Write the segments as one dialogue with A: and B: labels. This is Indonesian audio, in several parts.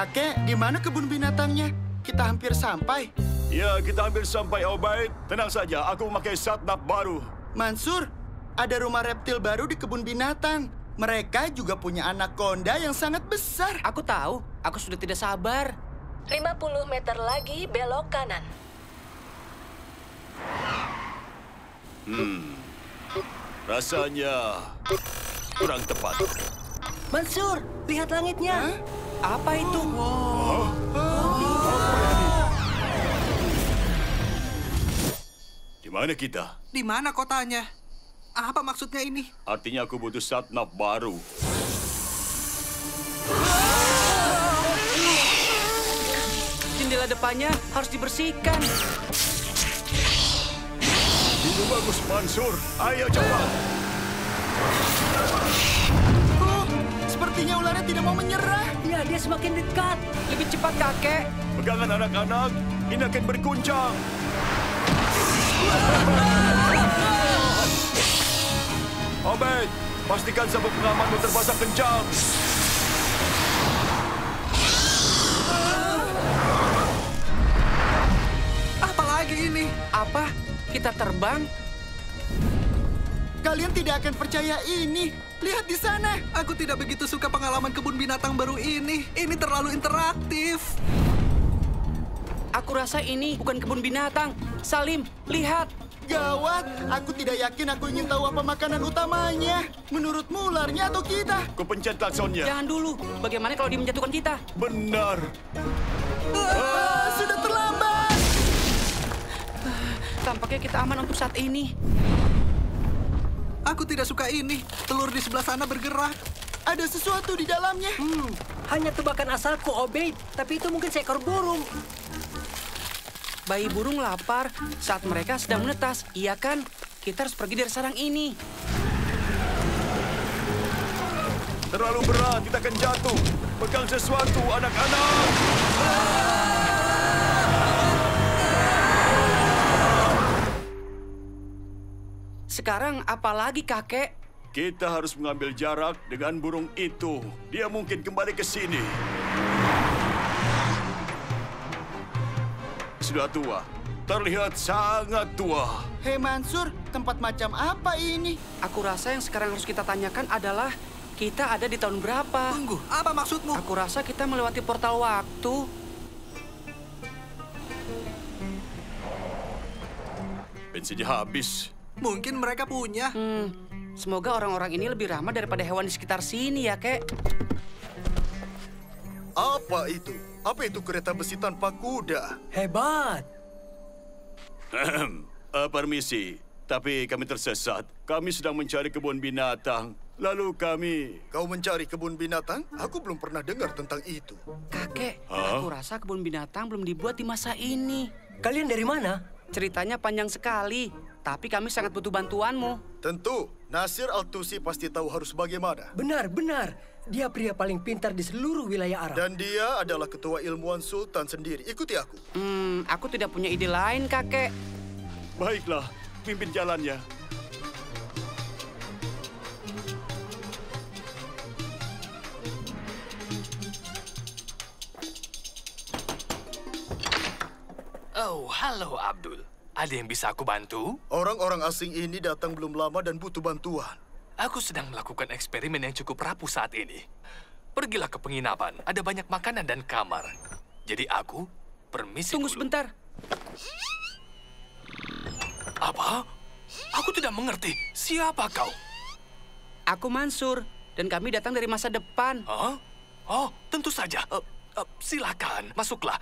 A: Kakek, di mana kebun binatangnya? Kita hampir sampai.
B: Ya, kita hampir sampai, Obaid. Tenang saja, aku memakai satnap baru.
A: Mansur, ada rumah reptil baru di kebun binatang. Mereka juga punya anaconda yang sangat besar.
C: Aku tahu, aku sudah tidak sabar.
D: 50 meter lagi belok kanan.
B: Rasanya kurang tepat.
E: Mansur, lihat langitnya.
A: Hah?
C: Apa itu?
B: Di mana kita?
F: Di mana kotanya? Apa maksudnya ini?
B: Artinya aku butuh satnap baru.
C: Jendela depannya harus dibersihkan.
B: Itu bagus, Mansur. Ayo cepat.
A: Oh, sepertinya ularnya tidak mau menyerah.
E: Ya, dia semakin dekat.
C: Lebih cepat, kakek.
B: Pegangan anak-anak, ini akan berguncang. Obaid, pastikan sabuk pengamanmu terpasang kencang.
F: Apa lagi ini?
C: Apa? Kita terbang?
A: Kalian tidak akan percaya ini. Lihat di sana.
F: Aku tidak begitu suka pengalaman kebun binatang baru ini. Ini terlalu interaktif.
C: Aku rasa ini bukan kebun binatang. Salim, lihat.
A: Gawat, aku tidak yakin aku ingin tahu apa makanan utamanya. Menurutmu ularnya atau kita?
B: Ku pencet klaksonnya.
C: Jangan dulu. Bagaimana kalau dia menjatuhkan kita?
B: Benar.
A: Sudah terlambat.
C: Tampaknya kita aman untuk saat ini.
F: Aku tidak suka ini. Telur di sebelah sana bergerak.
A: Ada sesuatu di dalamnya.
E: Hanya tebakan asalku, Obaid. Tapi itu mungkin seekor burung.
C: Bayi burung lapar saat mereka sedang menetas. Iya kan? Kita harus pergi dari sarang ini.
B: Terlalu berat, kita akan jatuh. Pegang sesuatu, anak-anak.
C: Sekarang apa lagi, kakek?
B: Kita harus mengambil jarak dengan burung itu. Dia mungkin kembali ke sini. Sudah tua. Terlihat sangat tua.
A: Hei Mansur, tempat macam apa ini?
C: Aku rasa yang sekarang harus kita tanyakan adalah kita ada di tahun berapa?
F: Tunggu, apa maksudmu?
C: Aku rasa kita melewati portal waktu.
B: Bensinnya habis.
F: Mungkin mereka punya.
C: Semoga orang-orang ini lebih ramah daripada hewan di sekitar sini ya, kek.
G: Apa itu? Apa itu kereta besi tanpa kuda?
E: Hebat.
B: Permisi, tapi kami tersesat. Kami sedang mencari kebun binatang. Lalu kami...
G: Kau mencari kebun binatang? Aku belum pernah dengar tentang itu.
C: Kakek,
B: Hah?
C: aku rasa kebun binatang belum dibuat di masa ini.
E: Kalian dari mana?
C: Ceritanya panjang sekali, tapi kami sangat butuh bantuanmu.
G: Tentu, Nasir Al-Tusi pasti tahu harus bagaimana.
E: Benar, benar. Dia pria paling pintar di seluruh wilayah Arab.
G: Dan dia adalah ketua ilmuwan sultan sendiri. Ikuti aku.
C: Aku tidak punya ide lain, kakek.
B: Baiklah, pimpin jalannya.
H: Oh, halo Abdul. Ada yang bisa aku bantu?
G: Orang-orang asing ini datang belum lama dan butuh bantuan.
H: Aku sedang melakukan eksperimen yang cukup rapuh saat ini. Pergilah ke penginapan, ada banyak makanan dan kamar. Jadi aku, permisi
C: Tunggu
H: dulu.
C: sebentar.
H: Apa? Aku tidak mengerti. Siapa kau?
C: Aku Mansur, dan kami datang dari masa depan.
H: Hah? Oh, tentu saja. Silakan, masuklah.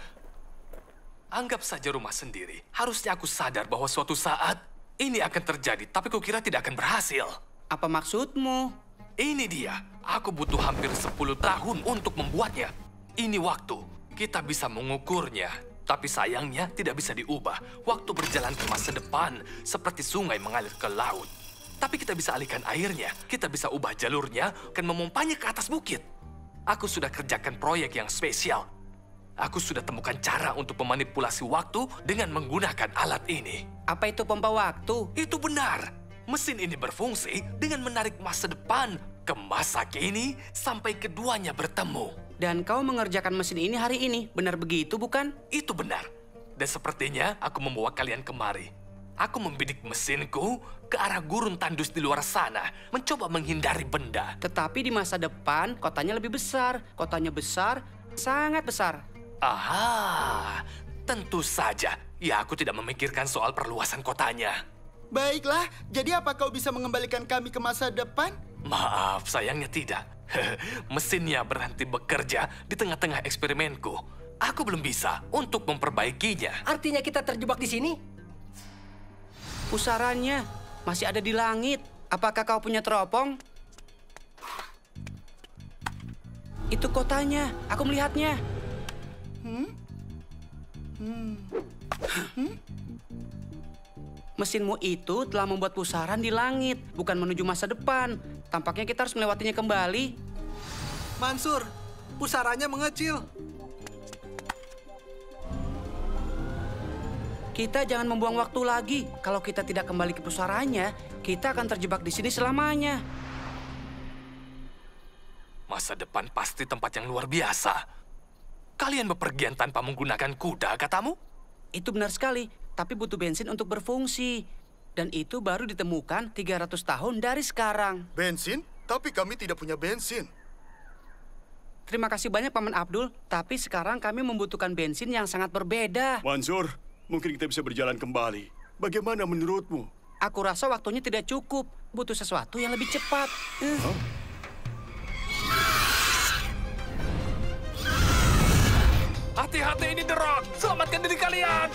H: Anggap saja rumah sendiri. Harusnya aku sadar bahwa suatu saat ini akan terjadi, tapi kukira tidak akan berhasil.
C: Apa maksudmu?
H: Ini dia. Aku butuh hampir 10 tahun untuk membuatnya. Ini waktu. Kita bisa mengukurnya. Tapi sayangnya tidak bisa diubah. Waktu berjalan ke masa depan seperti sungai mengalir ke laut. Tapi kita bisa alihkan airnya. Kita bisa ubah jalurnya dan memompanya ke atas bukit. Aku sudah kerjakan proyek yang spesial. Aku sudah temukan cara untuk memanipulasi waktu dengan menggunakan alat ini.
C: Apa itu pompa waktu?
H: Itu benar. Mesin ini berfungsi dengan menarik masa depan ke masa kini sampai keduanya bertemu.
C: Dan kau mengerjakan mesin ini hari ini, benar begitu bukan?
H: Itu benar. Dan sepertinya aku membawa kalian kemari. Aku membidik mesinku ke arah gurun tandus di luar sana, mencoba menghindari benda.
C: Tetapi di masa depan, kotanya lebih besar. Kotanya besar, sangat besar.
H: Aha, tentu saja. Ya, aku tidak memikirkan soal perluasan kotanya.
A: Baiklah, jadi apa kau bisa mengembalikan kami ke masa depan?
H: Maaf, sayangnya tidak. Mesinnya berhenti bekerja di tengah-tengah eksperimenku. Aku belum bisa untuk memperbaikinya.
E: Artinya kita terjebak di sini?
C: Pusarannya masih ada di langit. Apakah kau punya teropong? Itu kotanya, aku melihatnya. Mesinmu itu telah membuat pusaran di langit, bukan menuju masa depan. Tampaknya kita harus melewatinya kembali.
F: Mansur, pusarannya mengecil.
C: Kita jangan membuang waktu lagi. Kalau kita tidak kembali ke pusarannya, kita akan terjebak di sini selamanya.
H: Masa depan pasti tempat yang luar biasa. Kalian bepergian tanpa menggunakan kuda, katamu?
C: Itu benar sekali, tapi butuh bensin untuk berfungsi. Dan itu baru ditemukan 300 tahun dari sekarang.
G: Bensin? Tapi kami tidak punya bensin.
C: Terima kasih banyak Paman Abdul, tapi sekarang kami membutuhkan bensin yang sangat berbeda.
B: Mansur, mungkin kita bisa berjalan kembali. Bagaimana menurutmu?
C: Aku rasa waktunya tidak cukup. Butuh sesuatu yang lebih cepat.
H: Hati-hati, ini The Rock! Selamatkan diri kalian!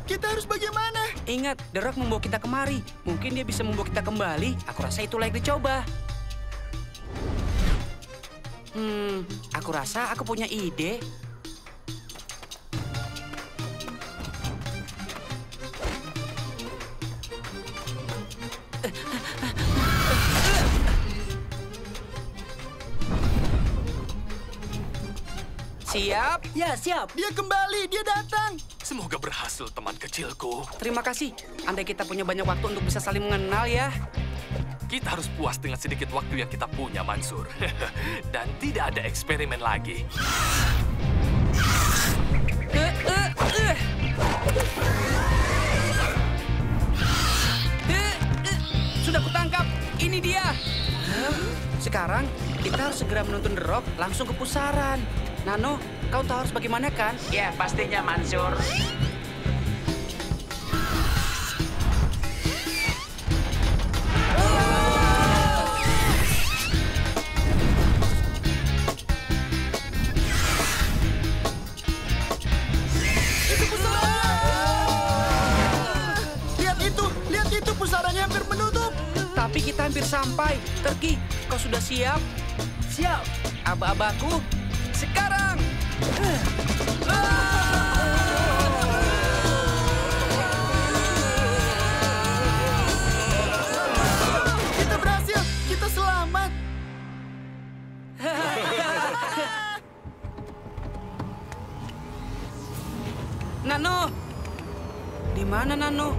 A: Kita harus bagaimana?
C: Ingat, The Rock membawa kita kemari. Mungkin dia bisa membawa kita kembali. Aku rasa itu layak dicoba. Aku rasa aku punya ide. Siap?
E: Ya, siap.
A: Dia kembali, dia datang.
H: Semoga berhasil, teman kecilku.
C: Terima kasih. Andai kita punya banyak waktu untuk bisa saling mengenal ya.
H: Kita harus puas dengan sedikit waktu yang kita punya, Mansur. Dan tidak ada eksperimen lagi.
C: Sudah kutangkap. Ini dia. Sekarang kita harus segera menuntun The Rock langsung ke pusaran. Nano, kau tahu harus bagaimana kan?
I: Ya, pastinya Mansur.
A: Lihat itu pusarannya hampir menutup.
C: Tapi kita hampir sampai. Turki, kau sudah siap?
E: Siap.
C: Aba-abaku, sekarang!
A: Kita berhasil, kita selamat.
C: Nano! Di mana Nano?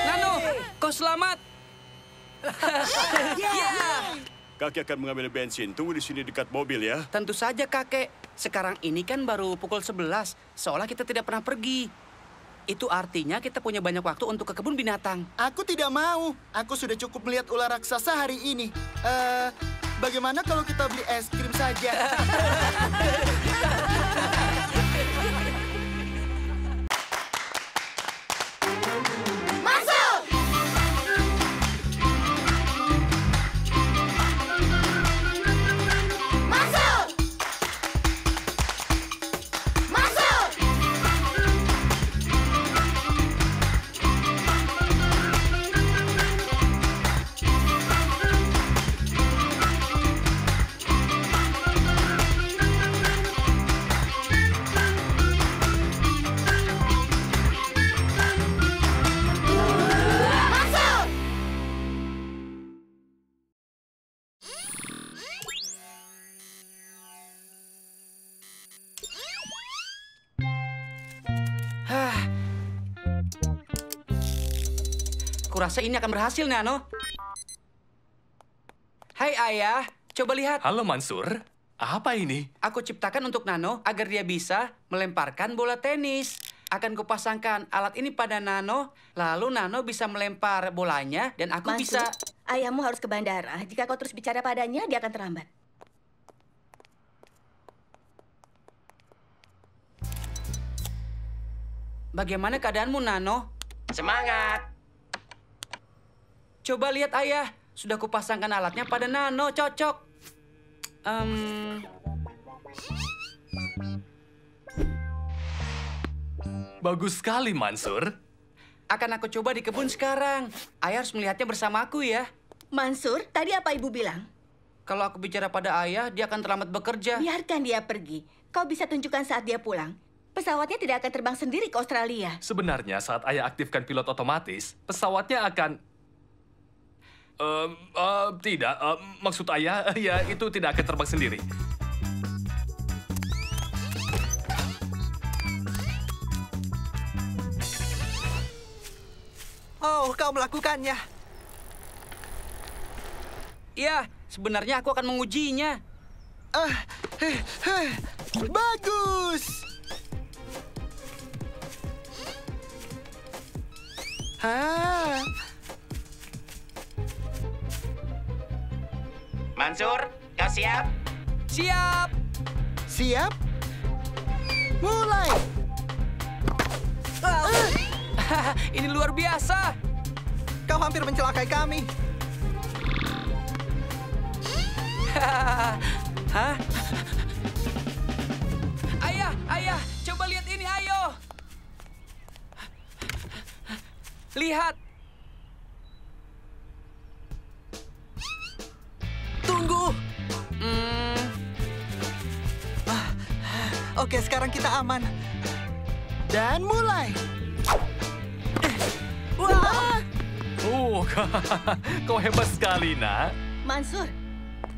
C: Nano, kau selamat.
B: Kakek akan mengambil bensin. Tunggu di sini dekat mobil ya.
C: Tentu saja kakek. Sekarang ini kan baru pukul 11. Seolah kita tidak pernah pergi. Itu artinya kita punya banyak waktu untuk ke kebun binatang.
A: Aku tidak mau. Aku sudah cukup melihat ular raksasa hari ini. Bagaimana kalau kita beli es krim saja?
C: Aku rasa ini akan berhasil, Nano. Hai Ayah, coba lihat.
H: Halo Mansur, apa ini?
C: Aku ciptakan untuk Nano agar dia bisa melemparkan bola tenis. Akan kupasangkan alat ini pada Nano, lalu Nano bisa melempar bolanya dan aku
I: Mansur,
C: bisa...
I: ayahmu harus ke bandara. Jika kau terus bicara padanya, dia akan terlambat.
C: Bagaimana keadaanmu, Nano?
J: Semangat!
C: Coba lihat, Ayah. Sudah kupasangkan alatnya pada Nano, cocok.
H: Bagus sekali, Mansur.
C: Akan aku coba di kebun sekarang. Ayah harus melihatnya bersamaku ya.
I: Mansur, tadi apa ibu bilang?
C: Kalau aku bicara pada ayah, dia akan terlambat bekerja.
I: Biarkan dia pergi. Kau bisa tunjukkan saat dia pulang. Pesawatnya tidak akan terbang sendiri ke Australia.
H: Sebenarnya saat ayah aktifkan pilot otomatis, pesawatnya akan... tidak. Maksud ayah, ya itu tidak akan terbang sendiri.
F: Oh, kau melakukannya.
C: Iya, sebenarnya aku akan mengujinya.
A: Bagus! Hah?
J: Mansur, kau siap?
C: Siap!
A: Siap? Mulai!
C: Ini luar biasa.
F: Kau hampir mencelakai kami.
C: Hah? Ayah, coba lihat ini, ayo. Lihat.
F: Tunggu. Oke, sekarang kita aman.
A: Dan mulai!
F: Wah!
H: Kau hebat sekali, nak.
I: Mansur,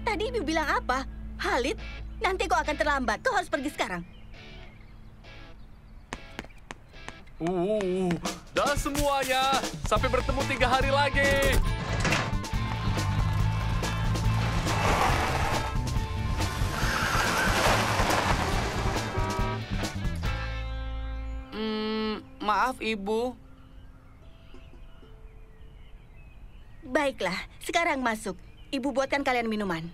I: tadi ibu bilang apa? Khalid, nanti kau akan terlambat. Kau harus pergi sekarang.
H: Dan semuanya, sampai bertemu 3 hari lagi.
C: Maaf, Ibu.
I: Baiklah, sekarang masuk. Ibu buatkan kalian minuman.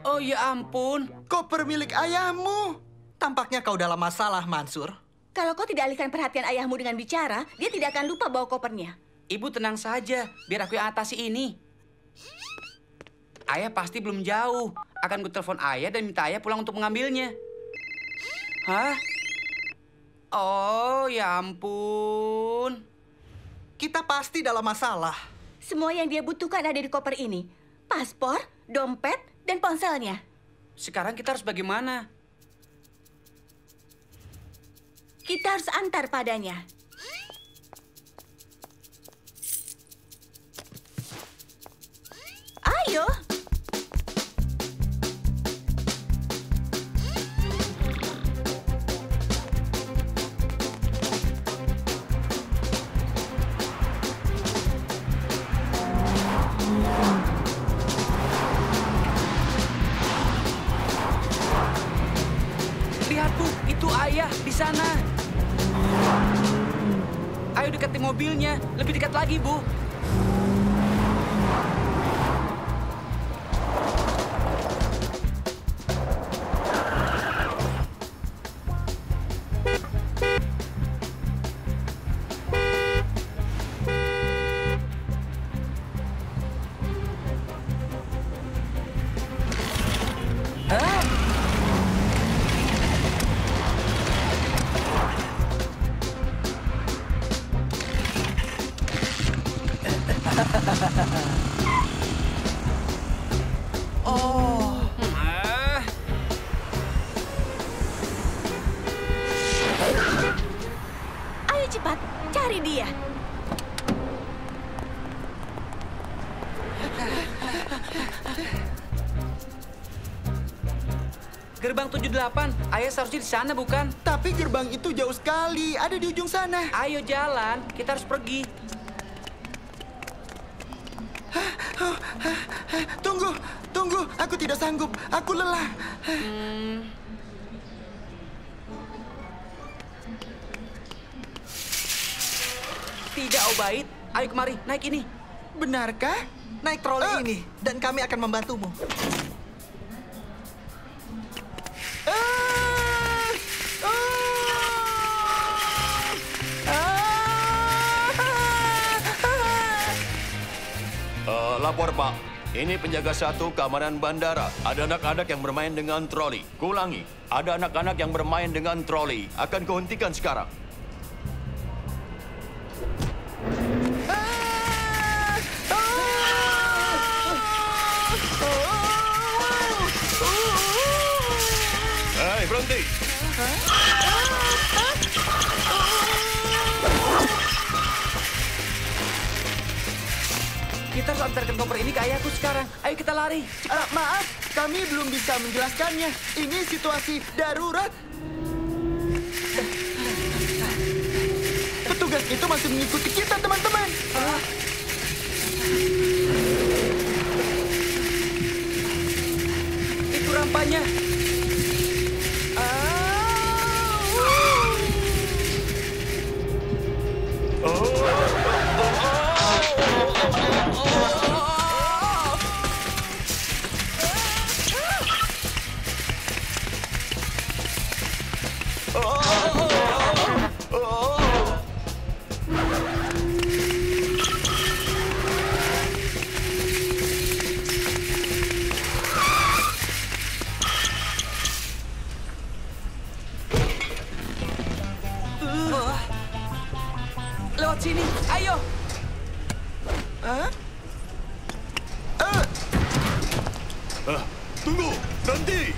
C: Oh ya ampun.
A: Koper milik ayahmu.
F: Tampaknya kau dalam masalah, Mansur.
I: Kalau kau tidak alihkan perhatian ayahmu dengan bicara, dia tidak akan lupa bawa kopernya.
C: Ibu tenang saja, biar aku yang atasi ini. Ayah pasti belum jauh. Akan kutelepon ayah dan minta ayah pulang untuk mengambilnya. Hah? Oh, ya ampun.
F: Kita pasti dalam masalah.
I: Semua yang dia butuhkan ada di koper ini. Paspor, dompet, dan ponselnya.
C: Sekarang kita harus bagaimana?
I: Kita harus antar padanya. Ayo.
C: Lihat, Bu, itu ayah di sana. Ayo dekati mobilnya, lebih dekat lagi, Bu. Gerbang 78. Ayah seharusnya di sana, bukan?
A: Tapi gerbang itu jauh sekali. Ada di ujung sana.
C: Ayo jalan. Kita harus pergi.
A: Tunggu, tunggu. Aku tidak sanggup. Aku lelah.
C: Tidak, Obaid. Ayo kemari, naik ini.
A: Benarkah?
F: Naik troli ini, dan kami akan membantumu.
B: Lapor, Pak. Ini penjaga 1 keamanan bandara. Ada anak-anak yang bermain dengan troli. Kuulangi, ada anak-anak yang bermain dengan troli. Akan kuhentikan sekarang. Hei, berhenti!
C: Kita harus antarkan koper ini ke ayahku sekarang. Ayo kita lari.
A: Maaf, kami belum bisa menjelaskannya. Ini situasi darurat. Petugas itu masih mengikuti kita, teman-teman.
C: Itu rampanya. Lewat sini, ayo.
B: Tunggu, berhenti!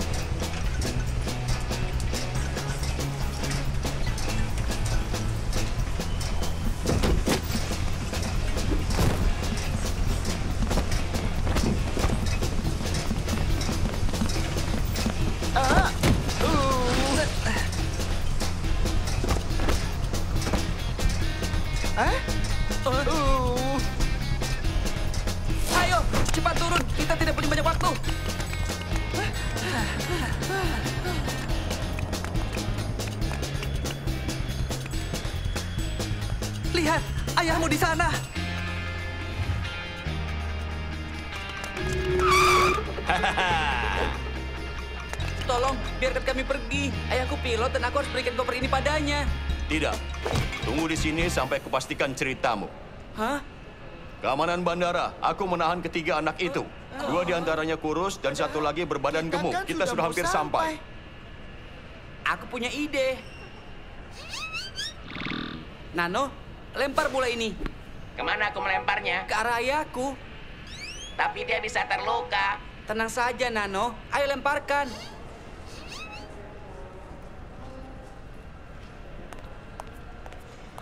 C: Ayo, cepat turun. Kita tidak punya banyak waktu.
F: Lihat, ayahmu di sana.
C: Tolong, biarkan kami pergi. Ayahku pilot dan aku harus berikan koper ini padanya.
B: Tidak. Tunggu di sini sampai kupastikan ceritamu.
C: Hah?
B: Keamanan bandara, aku menahan ketiga anak itu. 2 diantaranya kurus dan 1 lagi berbadan gemuk.
A: Kan
B: Kita sudah hampir sampai.
C: Aku punya ide. Nano, lempar bola ini
J: Kemana aku melemparnya?
C: ke arah ayahku.
J: Tapi dia bisa terluka.
C: Tenang saja, Nano. Ayo lemparkan.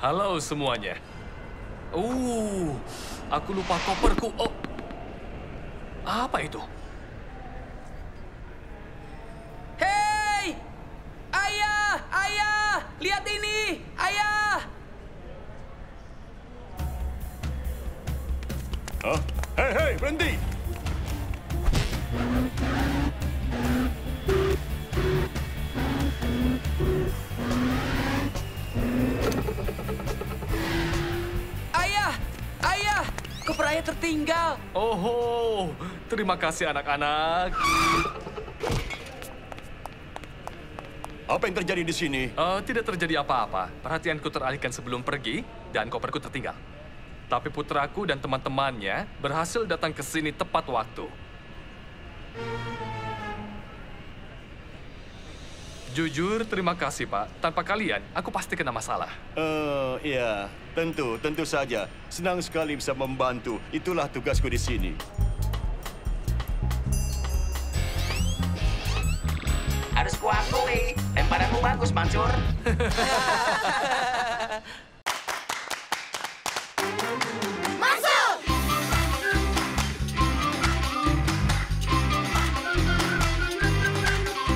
H: Halo semuanya. Aku lupa koperku. Oh, apa itu?
C: Hei! Ayah! Ayah! Lihat ini! Ayah!
B: Hah? Hei, berhenti!
C: Ayah! Ayah! Koper ayah tertinggal.
H: Oh, terima kasih anak-anak.
B: Apa yang terjadi di sini?
H: Tidak terjadi apa-apa. Perhatianku teralihkan sebelum pergi dan koperku tertinggal. Tapi putraku dan teman-temannya berhasil datang ke sini tepat waktu. Jujur, terima kasih, Pak. Tanpa kalian, aku pasti kena masalah.
B: Ya, tentu saja. Senang sekali bisa membantu. Itulah tugasku di sini.
J: Harus kuakui, lemparanmu bagus, Mansur.
I: Masuk!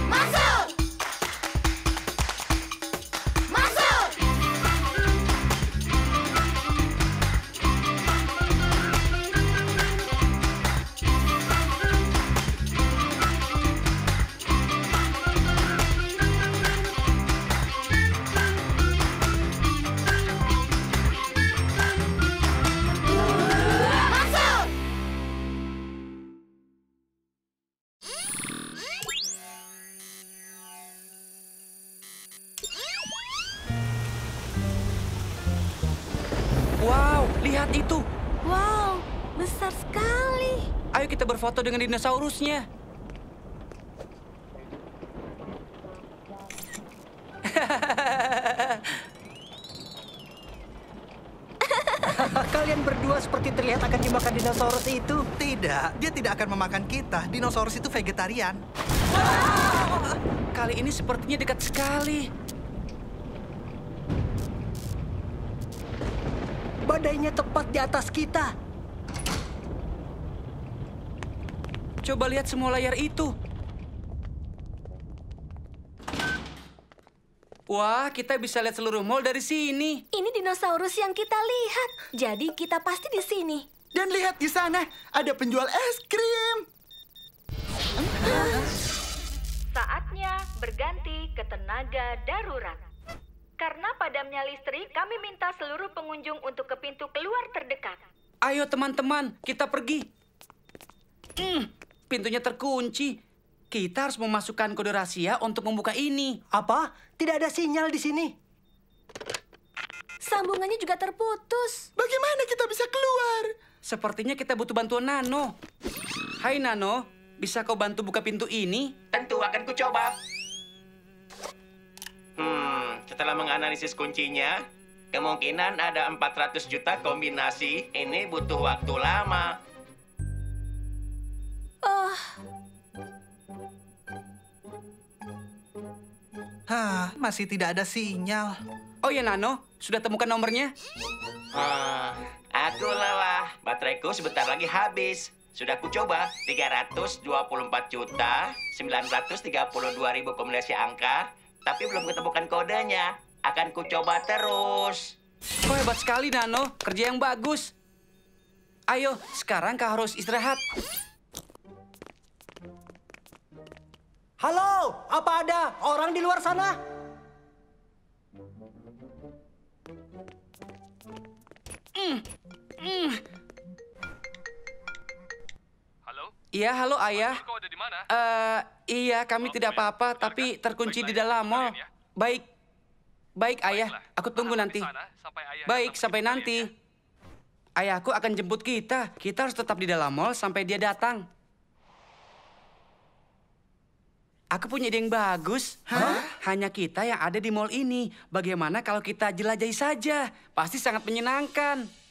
I: Masuk!
C: Lihat itu.
I: Wow, besar sekali.
C: Ayo kita berfoto dengan dinosaurusnya.
E: Kalian berdua seperti terlihat akan dimakan dinosaurus itu.
F: Tidak, dia tidak akan memakan kita. Dinosaurus itu vegetarian.
C: Kali ini sepertinya dekat sekali.
E: Badainya tepat di atas kita.
C: Coba lihat semua layar itu. Wah, kita bisa lihat seluruh mall dari sini.
I: Ini dinosaurus yang kita lihat. Jadi kita pasti di sini.
A: Dan lihat di sana, ada penjual es krim.
K: Saatnya berganti ke tenaga darurat. Karena padamnya listrik, kami minta seluruh pengunjung untuk ke pintu keluar terdekat.
C: Ayo teman-teman, kita pergi. Pintunya terkunci. Kita harus memasukkan kode rahasia untuk membuka ini.
E: Apa? Tidak ada sinyal di sini.
I: Sambungannya juga terputus.
A: Bagaimana kita bisa keluar?
C: Sepertinya kita butuh bantuan Nano. Hai Nano, bisa kau bantu buka pintu ini?
J: Tentu akan kucoba. Setelah menganalisis kuncinya, kemungkinan ada 400 juta kombinasi. Ini butuh waktu lama.
F: Masih tidak ada sinyal.
C: Oh ya Nano, sudah temukan nomornya?
J: Aku lelah. Bateraiku sebentar lagi habis. Sudah kucoba 324 juta 932 ribu kombinasi angka, tapi belum ketemukan kodenya. Akan kucoba terus.
C: Kau hebat sekali Nano, kerja yang bagus. Ayo, sekarang kau harus istirahat.
E: Halo, apa ada orang di luar sana?
H: Halo?
C: Iya, halo ayah.
H: Kau ada di mana?
C: Iya, kami tidak apa-apa, tapi terkunci di dalam mall. Baik. Baik, ayah. Aku tunggu nanti. Baik, sampai nanti. Ayahku akan jemput kita. Kita harus tetap di dalam mall sampai dia datang. Aku punya ide yang bagus. Hanya kita yang ada di mall ini. Bagaimana kalau kita jelajahi saja? Pasti sangat menyenangkan.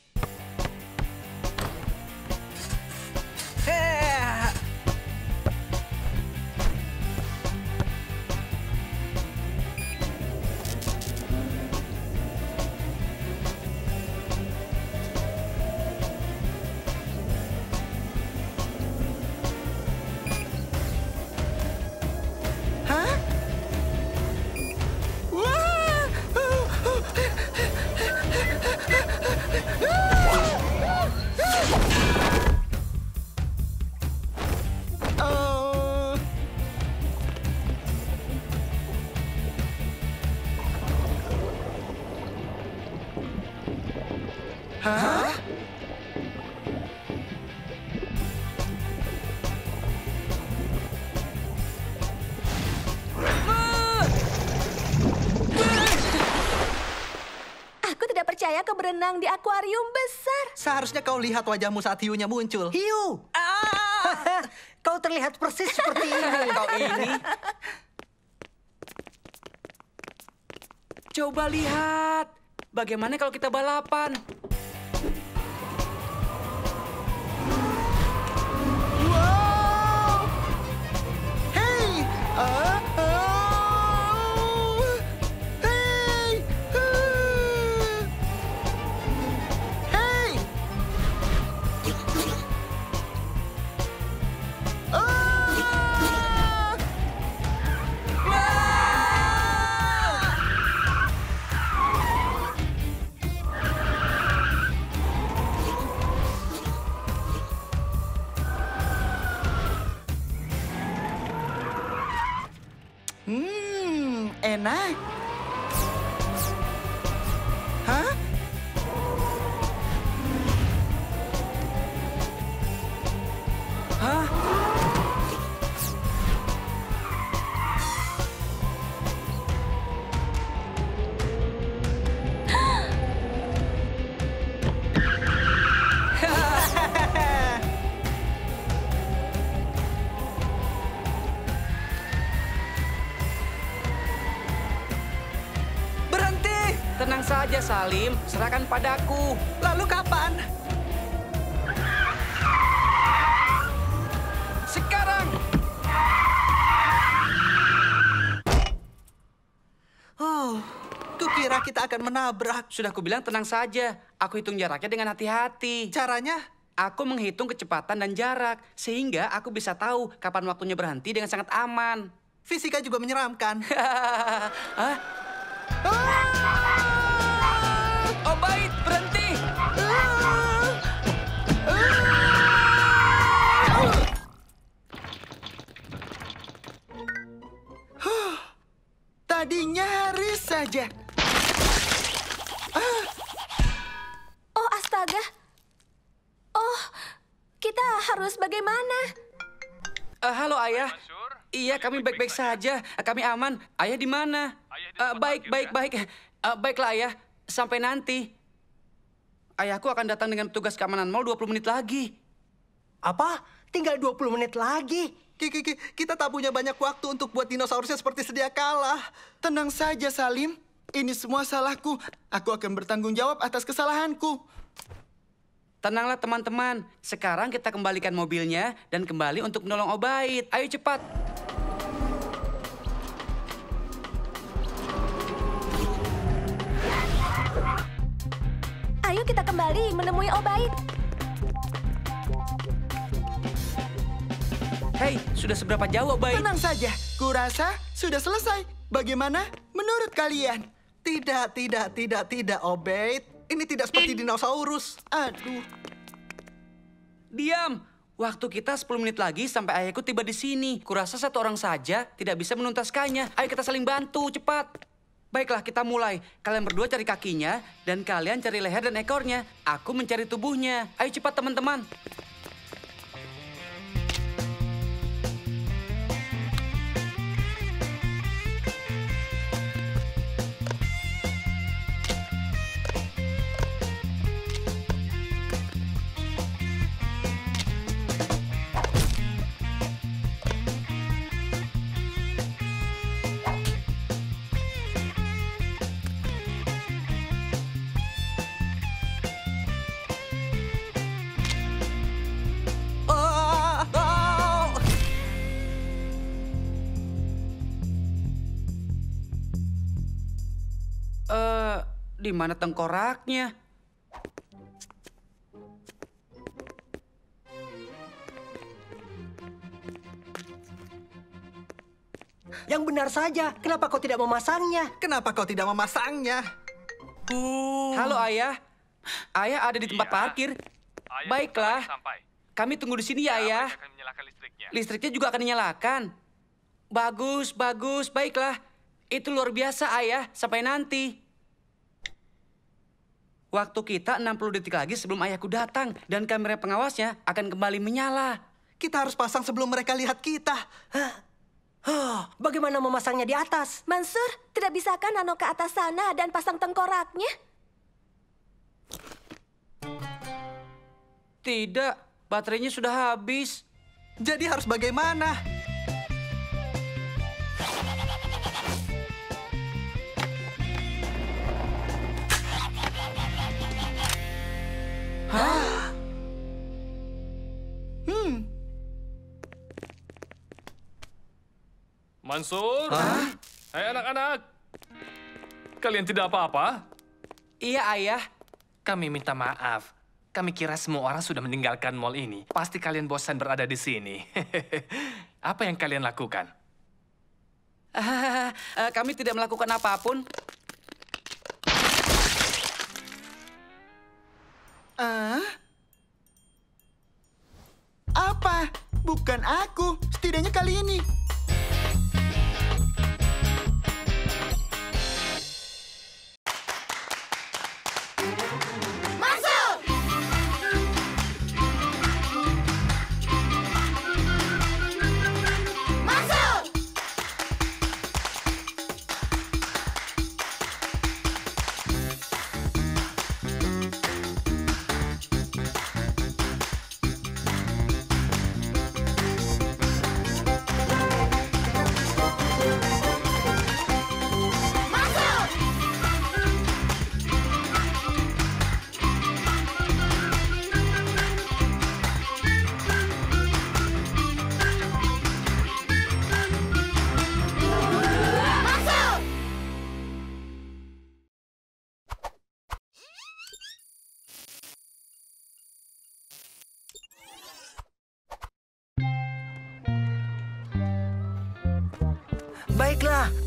I: Aku tidak percaya kau berenang di akuarium besar.
F: Seharusnya kau lihat wajahmu saat hiunya muncul.
E: Hiu! Kau terlihat persis seperti ini.
C: Kau ini. Coba lihat. Bagaimana kalau kita balapan?
A: Wow! Hey! Hey! Hey! Enak. Hah?
C: Hah? Tenang saja, Salim. Serahkan padaku.
F: Lalu kapan?
C: Sekarang!
F: Oh, kukira kita akan menabrak.
C: Sudah kubilang tenang saja. Aku hitung jaraknya dengan hati-hati.
F: Caranya?
C: Aku menghitung kecepatan dan jarak, sehingga aku bisa tahu kapan waktunya berhenti dengan sangat aman.
F: Fisika juga menyeramkan.
C: Hah? Obaid, berhenti!
A: Tadi nyaris saja.
D: Oh, astaga. Oh, kita harus bagaimana?
C: Halo, Ayah. Iya, kami baik-baik saja. Kami aman. Ayah di mana? Baik. Baiklah, Ayah. Sampai nanti. Ayahku akan datang dengan petugas keamanan mal 20 menit lagi.
E: Apa? Tinggal 20 menit lagi?
F: Kita tak punya banyak waktu untuk buat dinosaurusnya seperti sedia kala.
A: Tenang saja, Salim. Ini semua salahku. Aku akan bertanggung jawab atas kesalahanku.
C: Tenanglah, teman-teman. Sekarang kita kembalikan mobilnya dan kembali untuk menolong Obaid. Ayo cepat.
D: Ayo kita kembali menemui Obaid.
C: Hei, sudah seberapa jauh, Obaid?
A: Tenang saja. Kurasa sudah selesai. Bagaimana menurut kalian?
F: Tidak, Obaid. Ini tidak seperti dinosaurus.
A: Aduh.
C: Diam. Waktu kita 10 menit lagi sampai ayahku tiba di sini. Kurasa satu orang saja tidak bisa menuntaskannya. Ayo kita saling bantu, cepat. Baiklah, kita mulai. Kalian berdua cari kakinya, dan kalian cari leher dan ekornya. Aku mencari tubuhnya. Ayo cepat, teman-teman. Di mana tengkoraknya?
E: Yang benar saja, kenapa kau tidak memasangnya?
F: Kenapa kau tidak memasangnya?
C: Halo, Ayah. Ayah ada di tempat parkir. Baiklah. Kami tunggu di sini ya, Ayah. Listriknya juga akan dinyalakan. Bagus. Baiklah. Itu luar biasa, Ayah. Sampai nanti. Waktu kita 60 detik lagi sebelum ayahku datang. Dan kamera pengawasnya akan kembali menyala.
F: Kita harus pasang sebelum mereka lihat kita.
E: Bagaimana memasangnya di atas?
D: Mansur, tidak bisakah Nano ke atas sana dan pasang tengkoraknya?
C: Tidak, baterainya sudah habis.
F: Jadi harus bagaimana?
A: Hah?
H: Mansur? Hai anak-anak. Kalian tidak apa-apa?
C: Iya, Ayah.
H: Kami minta maaf. Kami kira semua orang sudah meninggalkan mall ini. Pasti kalian bosan berada di sini. Apa yang kalian lakukan?
C: Kami tidak melakukan apapun.
A: Apa? Bukan aku. Setidaknya kali ini.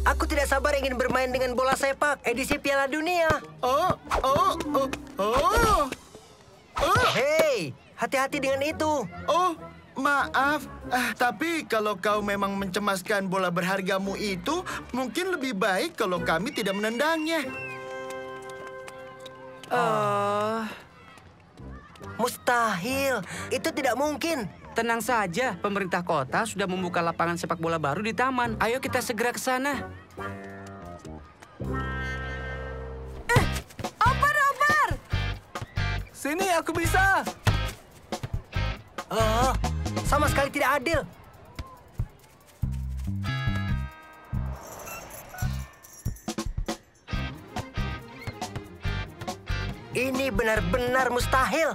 E: aku tidak sabar ingin bermain dengan bola sepak edisi Piala Dunia. Hei, hati-hati dengan itu.
A: Oh, maaf. Tapi kalau kau memang mencemaskan bola berhargamu itu, mungkin lebih baik kalau kami tidak menendangnya.
E: Mustahil, itu tidak mungkin.
C: Tenang saja, pemerintah kota sudah membuka lapangan sepak bola baru di taman. Ayo kita segera ke sana.
F: Oper! Sini, aku bisa.
E: Sama sekali tidak adil. Ini benar-benar mustahil.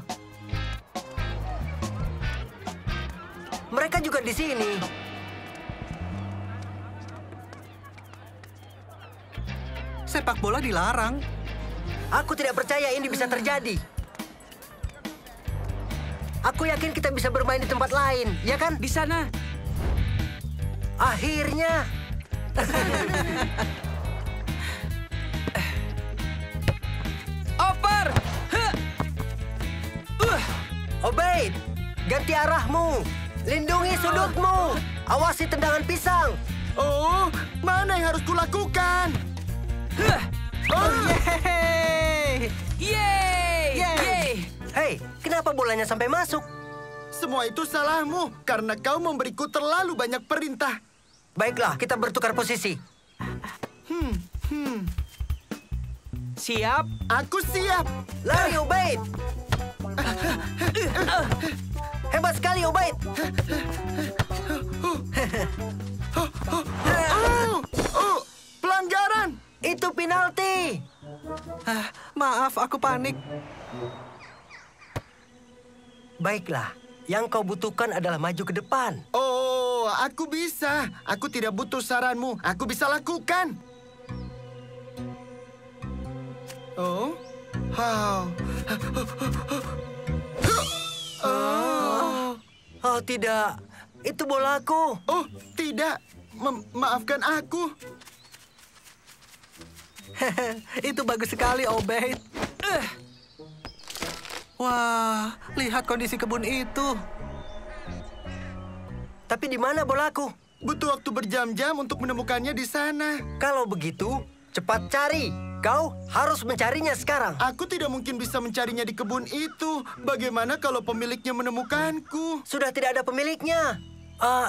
E: Mereka juga di sini.
F: Sepak bola dilarang.
E: Aku tidak percaya ini bisa terjadi. Aku yakin kita bisa bermain di tempat lain, ya kan?
C: Di sana.
E: Akhirnya.
C: Oper!
E: Obeid, ganti arahmu. Lindungi sudutmu. Awasi tendangan pisang.
A: Oh, mana yang harus kulakukan?
C: Yeay!
E: Hei, kenapa bolanya sampai masuk?
A: Semua itu salahmu karena kau memberiku terlalu banyak perintah.
E: Baiklah, kita bertukar posisi.
C: Siap?
A: Aku siap.
E: Lari, Obeid. Hebat sekali, Obeid.
A: Pelanggaran.
E: Itu penalti.
F: Maaf, aku panik.
E: Baiklah, yang kau butuhkan adalah maju ke depan.
A: Oh, aku bisa. Aku tidak butuh saranmu. Aku bisa lakukan. Oh, wow.
E: Oh, tidak. Itu bolaku.
A: Oh, tidak. Maafkan aku.
F: Itu bagus sekali, Obeid. Wah, lihat kondisi kebun itu.
E: Tapi di mana bolaku?
A: Butuh waktu berjam-jam untuk menemukannya di sana.
E: Kalau begitu, cepat cari. Kau harus mencarinya sekarang.
A: Aku tidak mungkin bisa mencarinya di kebun itu. Bagaimana kalau pemiliknya menemukanku?
E: Sudah tidak ada pemiliknya.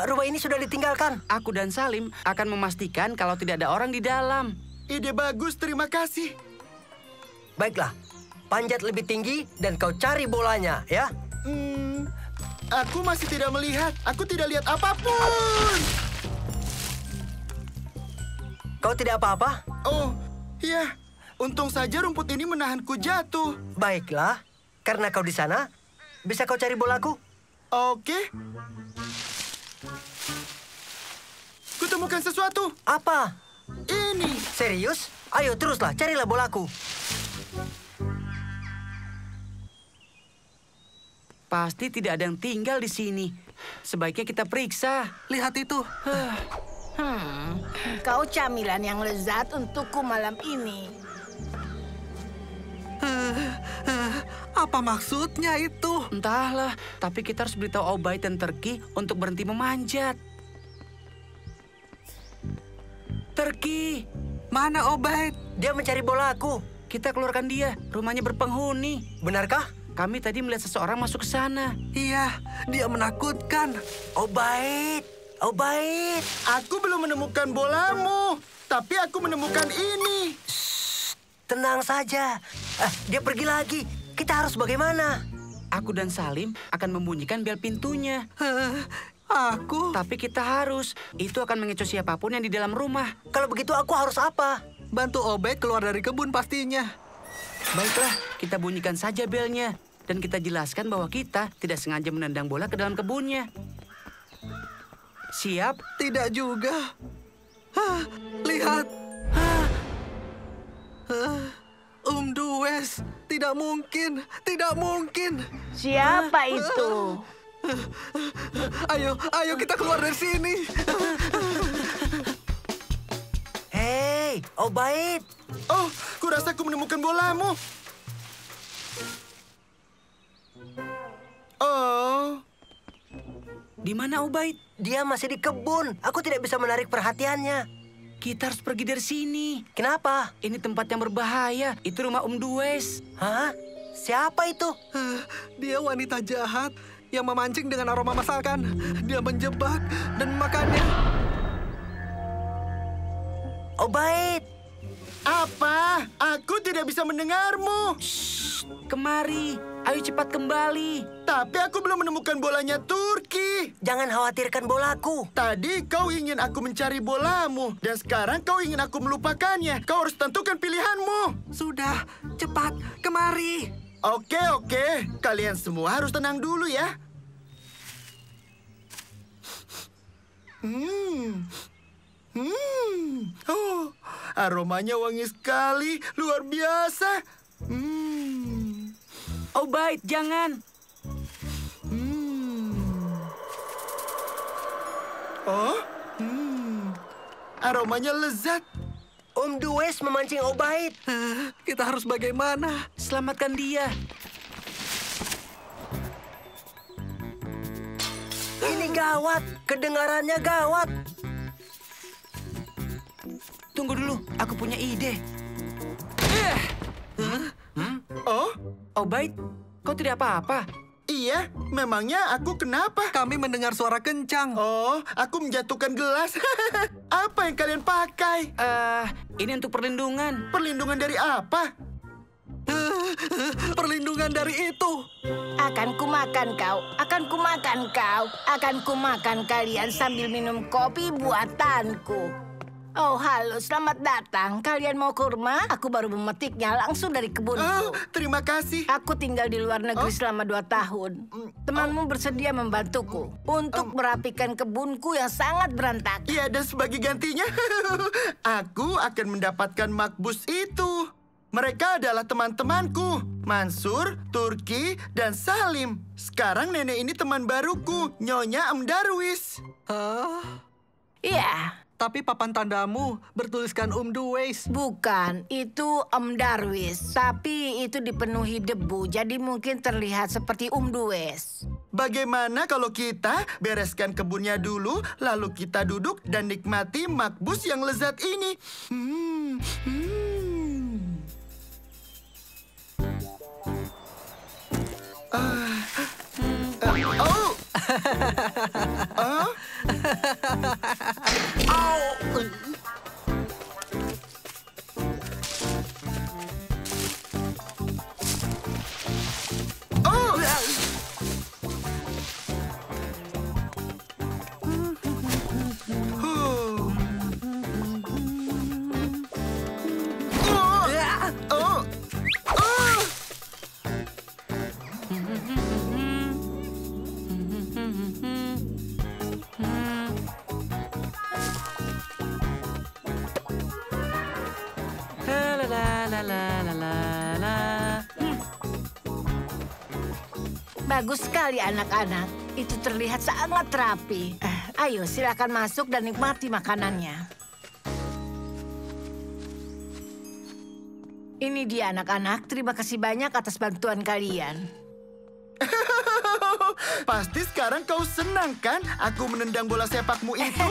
E: Rumah ini sudah ditinggalkan.
C: Aku dan Salim akan memastikan kalau tidak ada orang di dalam.
A: Ide bagus, terima kasih.
E: Baiklah, panjat lebih tinggi dan kau cari bolanya, ya?
A: Aku masih tidak melihat. Aku tidak lihat apapun.
E: Kau tidak apa-apa?
A: Oh, iya. Untung saja rumput ini menahanku jatuh.
E: Baiklah, karena kau di sana, bisa kau cari bolaku?
A: Oke. Kutemukan sesuatu.
E: Apa?
A: Ini.
E: Serius? Ayo teruslah, carilah bolaku.
C: Pasti tidak ada yang tinggal di sini. Sebaiknya kita periksa.
F: Lihat itu.
I: Kau camilan yang lezat untukku malam ini.
F: Apa maksudnya itu?
C: Entahlah, tapi kita harus beritahu Obeid dan Turki untuk berhenti memanjat. Turki!
F: Mana Obeid?
E: Dia mencari bolaku.
C: Kita keluarkan dia, rumahnya berpenghuni.
E: Benarkah?
C: Kami tadi melihat seseorang masuk ke sana.
F: Iya, dia menakutkan.
E: Obeid! Obeid!
A: Aku belum menemukan bolamu, tapi aku menemukan ini.
E: Tenang saja. Dia pergi lagi. Kita harus bagaimana?
C: Aku dan Salim akan membunyikan bel pintunya.
F: Aku?
C: Tapi kita harus. Itu akan mengecoh siapapun yang di dalam rumah.
E: Kalau begitu aku harus apa?
F: Bantu Obeid keluar dari kebun pastinya.
C: Baiklah, kita bunyikan saja belnya. Dan kita jelaskan bahwa kita tidak sengaja menendang bola ke dalam kebunnya. Siap?
F: Tidak juga. Lihat. Dues, tidak mungkin, tidak mungkin.
I: Siapa itu?
F: Ayo kita keluar dari sini.
E: Hei, Obaid.
A: Oh, kurasa aku menemukan bolamu. Oh.
C: Di mana Obaid?
E: Dia masih di kebun. Aku tidak bisa menarik perhatiannya.
C: Kita harus pergi dari sini.
E: Kenapa?
C: Ini tempat yang berbahaya. Itu rumah Dues.
E: Hah? Siapa itu?
F: Dia wanita jahat yang memancing dengan aroma masakan. Dia menjebak dan memakannya.
E: Obaid.
A: Apa? Aku tidak bisa mendengarmu.
C: Shh, kemari. Ayo cepat kembali.
A: Tapi aku belum menemukan bolanya Turki.
E: Jangan khawatirkan bolaku.
A: Tadi kau ingin aku mencari bolamu. Dan sekarang kau ingin aku melupakannya. Kau harus tentukan pilihanmu.
F: Sudah, cepat, kemari.
A: Oke. Kalian semua harus tenang dulu ya. Oh, aromanya wangi sekali. Luar biasa.
C: Obaid, jangan.
A: Oh, aromanya lezat.
E: Dues memancing Obaid.
F: Kita harus bagaimana?
C: Selamatkan dia.
E: Ini gawat. Kedengarannya gawat.
C: Tunggu dulu, aku punya ide.
A: Oh,
C: Obaid, kau tidak apa-apa?
A: iya. Memangnya aku kenapa?
F: Kami mendengar suara kencang.
A: Oh, aku menjatuhkan gelas. Apa yang kalian pakai?
C: Ini untuk perlindungan.
A: Perlindungan dari apa?
F: Perlindungan dari itu.
I: Akan kumakan kau, akan kumakan kau, akan kumakan kalian sambil minum kopi buatanku. Oh, halo, selamat datang. Kalian mau kurma? Aku baru memetiknya langsung dari kebunku.
A: Oh, terima kasih.
I: Aku tinggal di luar negeri selama 2 tahun. Temanmu bersedia membantuku untuk merapikan kebunku yang sangat berantakan.
A: Iya, dan sebagai gantinya, aku akan mendapatkan makbus itu. Mereka adalah teman-temanku, Mansur, Turki, dan Salim. Sekarang nenek ini teman baruku, Nyonya Darwis.
I: Iya.
F: Tapi papan tandamu bertuliskan Dues.
I: Bukan, itu Darwis. Tapi itu dipenuhi debu, jadi mungkin terlihat seperti Dues.
A: Bagaimana kalau kita bereskan kebunnya dulu, lalu kita duduk dan nikmati makbus yang lezat ini?
I: Bagus sekali anak-anak. Itu terlihat sangat rapi. Ayo silakan masuk dan nikmati makanannya. Ini dia anak-anak. Terima kasih banyak atas bantuan kalian.
A: Pasti sekarang kau senang kan aku menendang bola sepakmu itu?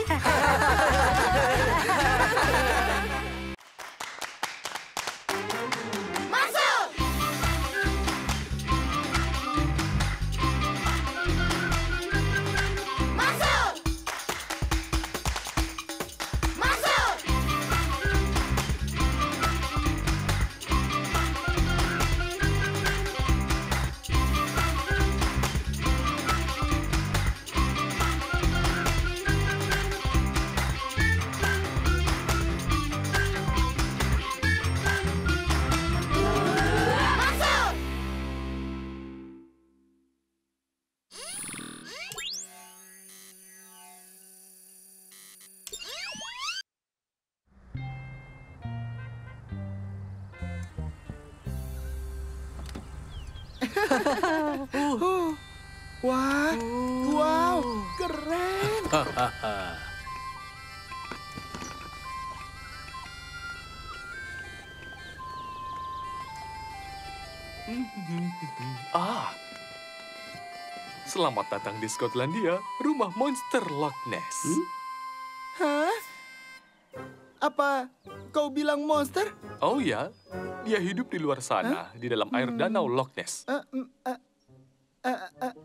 A: Wah, wow, keren.
H: Selamat datang di Skotlandia, rumah monster Loch Ness.
A: Hah? Apa kau bilang monster?
H: Oh ya, dia hidup di luar sana, di dalam air danau Loch Ness.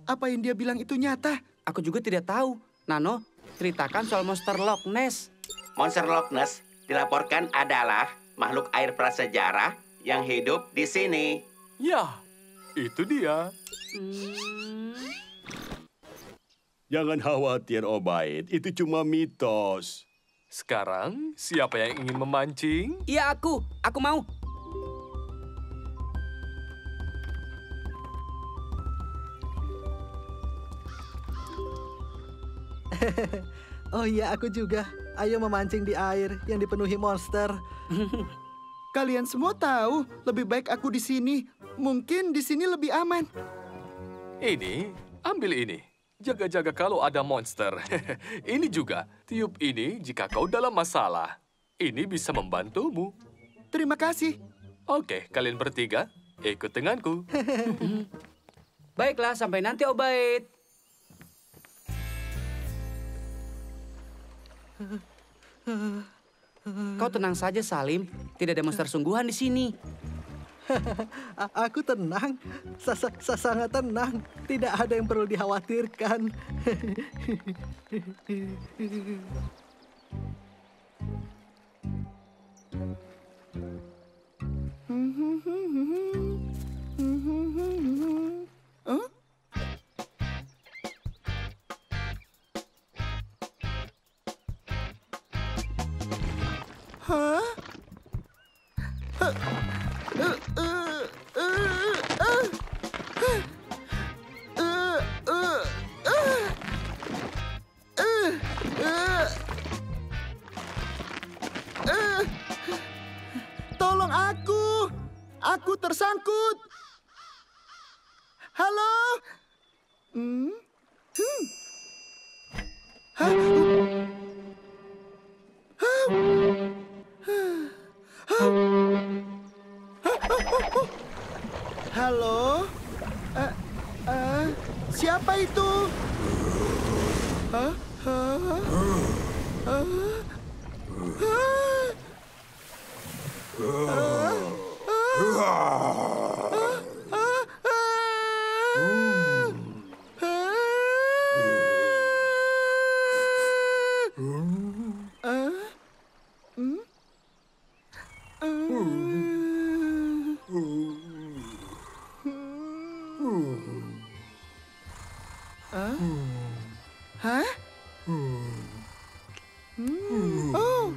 A: Apa yang dia bilang itu nyata?
C: Aku juga tidak tahu. Nano, ceritakan soal monster Loch Ness.
J: Monster Loch Ness dilaporkan adalah makhluk air prasejarah yang hidup di sini.
H: Ya, itu dia.
B: Jangan khawatir, Obaid. Itu cuma mitos.
H: Sekarang, siapa yang ingin memancing?
C: Iya, aku. Aku mau.
F: Oh iya, aku juga. Ayo memancing di air yang dipenuhi monster.
A: Kalian semua tahu, lebih baik aku di sini. Mungkin di sini lebih aman.
H: Ini, ambil ini. Jaga-jaga kalau ada monster. Ini juga, tiup ini jika kau dalam masalah. Ini bisa membantumu.
A: Terima kasih.
H: Oke, kalian bertiga, ikut denganku.
C: Baiklah, sampai nanti, Obaid. Kau tenang saja, Salim. Tidak ada monster sungguhan di sini.
F: Aku tenang, sangat tenang. Tidak ada yang perlu dikhawatirkan.
A: Hah? Tolong aku! Aku tersangkut! Halo? Halo? Siapa itu? Hah? Oh.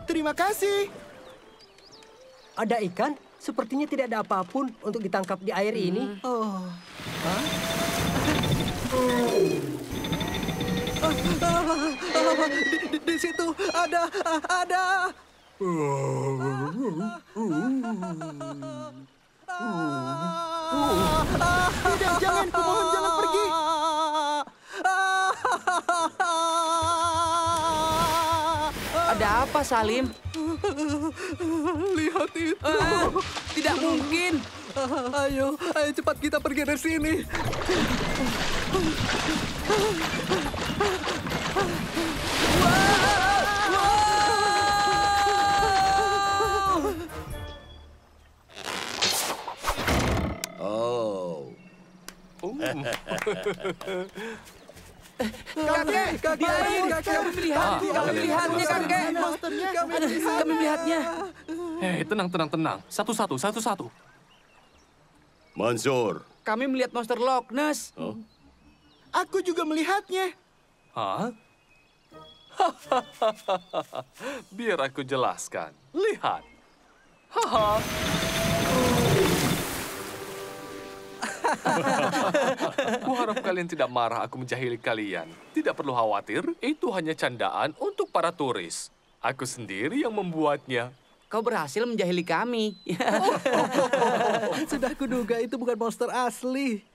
A: Terima kasih.
E: Ada ikan? Sepertinya tidak ada apapun untuk ditangkap di air ini.
F: Oh. Di situ ada.
A: Tidak, jangan. Kumohon jangan pergi.
C: Ada apa, Salim?
F: Lihat itu.
C: Tidak mungkin.
F: Ayo cepat kita pergi dari sini.
B: Oh.
C: Kakek, di air. Kami melihatnya, kakek. Kami melihatnya.
H: Hei, tenang. Satu-satu.
B: Mansur.
C: Kami melihat monster Loch Ness.
A: Aku juga melihatnya.
H: Hah? Biar aku jelaskan. Lihat. Haha. Kuharap kalian tidak marah aku menjahili kalian. Tidak perlu khawatir, itu hanya candaan untuk para turis. Aku sendiri yang membuatnya.
C: Kau berhasil menjahili kami.
F: Sudah kuduga itu bukan monster asli.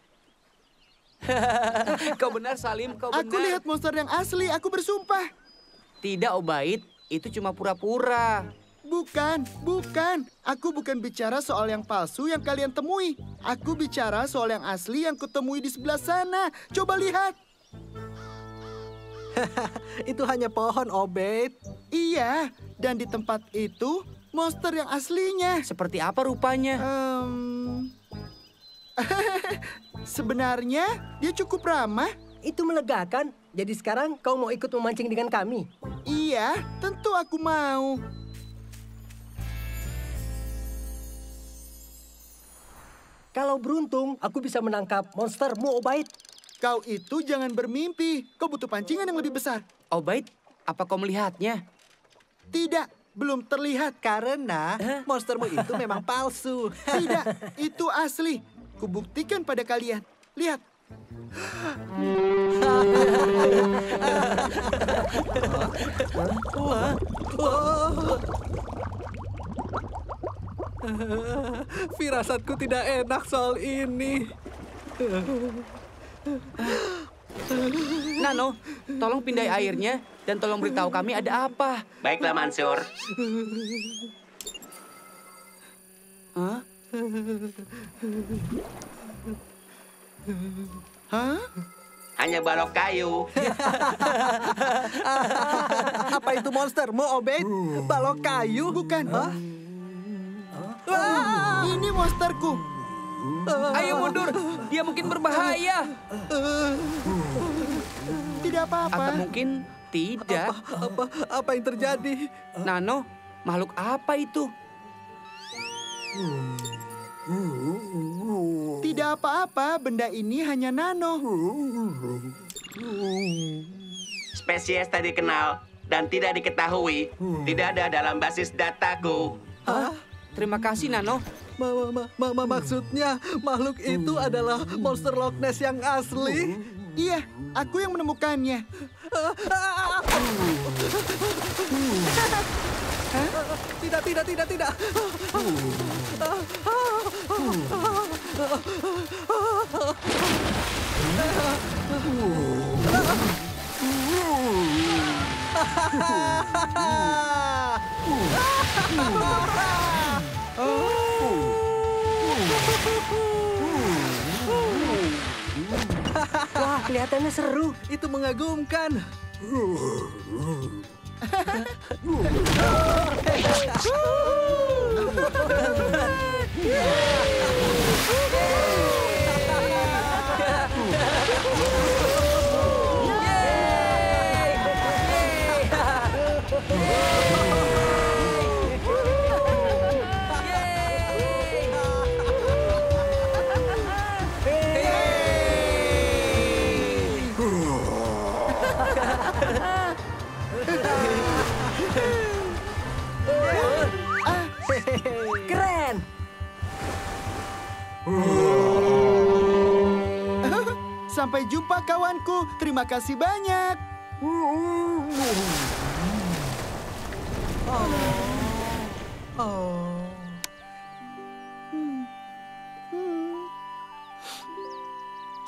C: Kau benar, Salim. Kau benar.
A: Aku lihat monster yang asli, aku bersumpah.
C: Tidak, Obaid. Itu cuma pura-pura.
A: Bukan. Aku bukan bicara soal yang palsu yang kalian temui. Aku bicara soal yang asli yang kutemui di sebelah sana. Coba lihat.
F: Itu hanya pohon, Obaid.
A: Iya, dan di tempat itu monster yang aslinya.
C: Seperti apa rupanya?
A: Sebenarnya dia cukup ramah.
E: Itu melegakan. Jadi sekarang kau mau ikut memancing dengan kami?
A: Iya, tentu aku mau.
E: Kalau beruntung, aku bisa menangkap monstermu, Obaid.
A: Kau itu jangan bermimpi. Kau butuh pancingan yang lebih besar.
C: Obaid, apa kau melihatnya?
A: Tidak, belum terlihat.
F: Karena monstermu itu memang palsu.
A: Tidak, itu asli. Kubuktikan pada kalian. Lihat.
F: Firasatku tidak enak soal ini.
C: Nano, tolong pindai airnya dan tolong beritahu kami ada apa.
J: Baiklah, Mansur.
C: Hah?
A: Hah?
J: Hanya balok kayu.
F: Apa itu monstermu, Obaid? Balok kayu?
A: Bukan. Ini monsterku.
C: Ayo mundur, dia mungkin berbahaya.
A: Tidak apa-apa.
C: Atau mungkin tidak.
F: Apa yang terjadi?
C: Nano, makhluk apa itu?
A: Tidak apa-apa, benda ini hanya nano.
J: Spesies tak dikenal dan tidak diketahui. Tidak ada dalam basis dataku.
C: Hah? Terima kasih, Nano.
F: Maksudnya makhluk itu adalah monster Loch Ness yang asli?
A: Iya, aku yang menemukannya.
F: Tidak.
E: Wah, kelihatannya seru.
F: Itu mengagumkan.
E: Keren.
A: Sampai jumpa kawanku. Terima kasih banyak.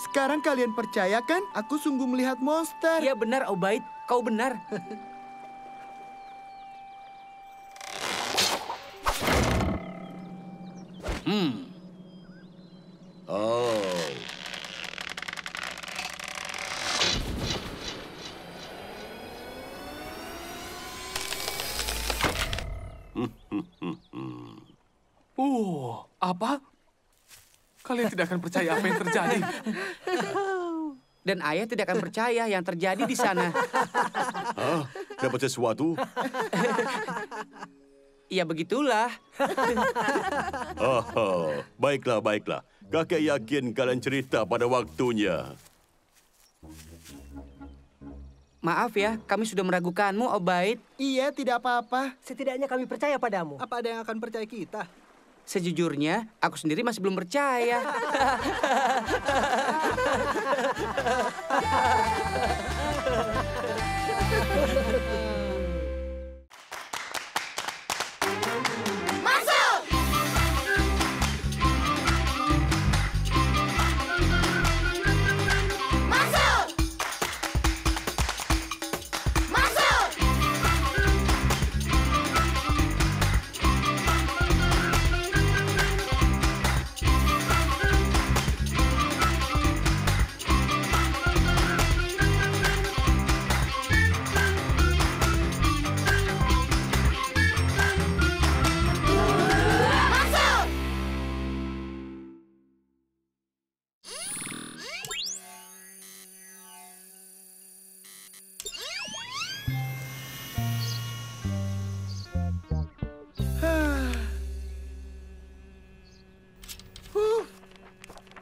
A: Sekarang kalian percaya kan? Aku sungguh melihat monster.
C: Iya benar, Obaid. Kau benar.
B: Oh.
H: Apa? Kalian tidak akan percaya apa yang terjadi.
C: Dan ayah tidak akan percaya yang terjadi di sana.
B: Hah? Dapat sesuatu?
C: Ya begitulah.
B: Oh, baiklah. Kakek yakin kalian cerita pada waktunya.
C: Maaf ya, kami sudah meragukanmu, Obaid.
A: Iya, tidak apa-apa.
E: Setidaknya kami percaya padamu.
F: Apa ada yang akan percaya kita?
C: Sejujurnya, aku sendiri masih belum percaya.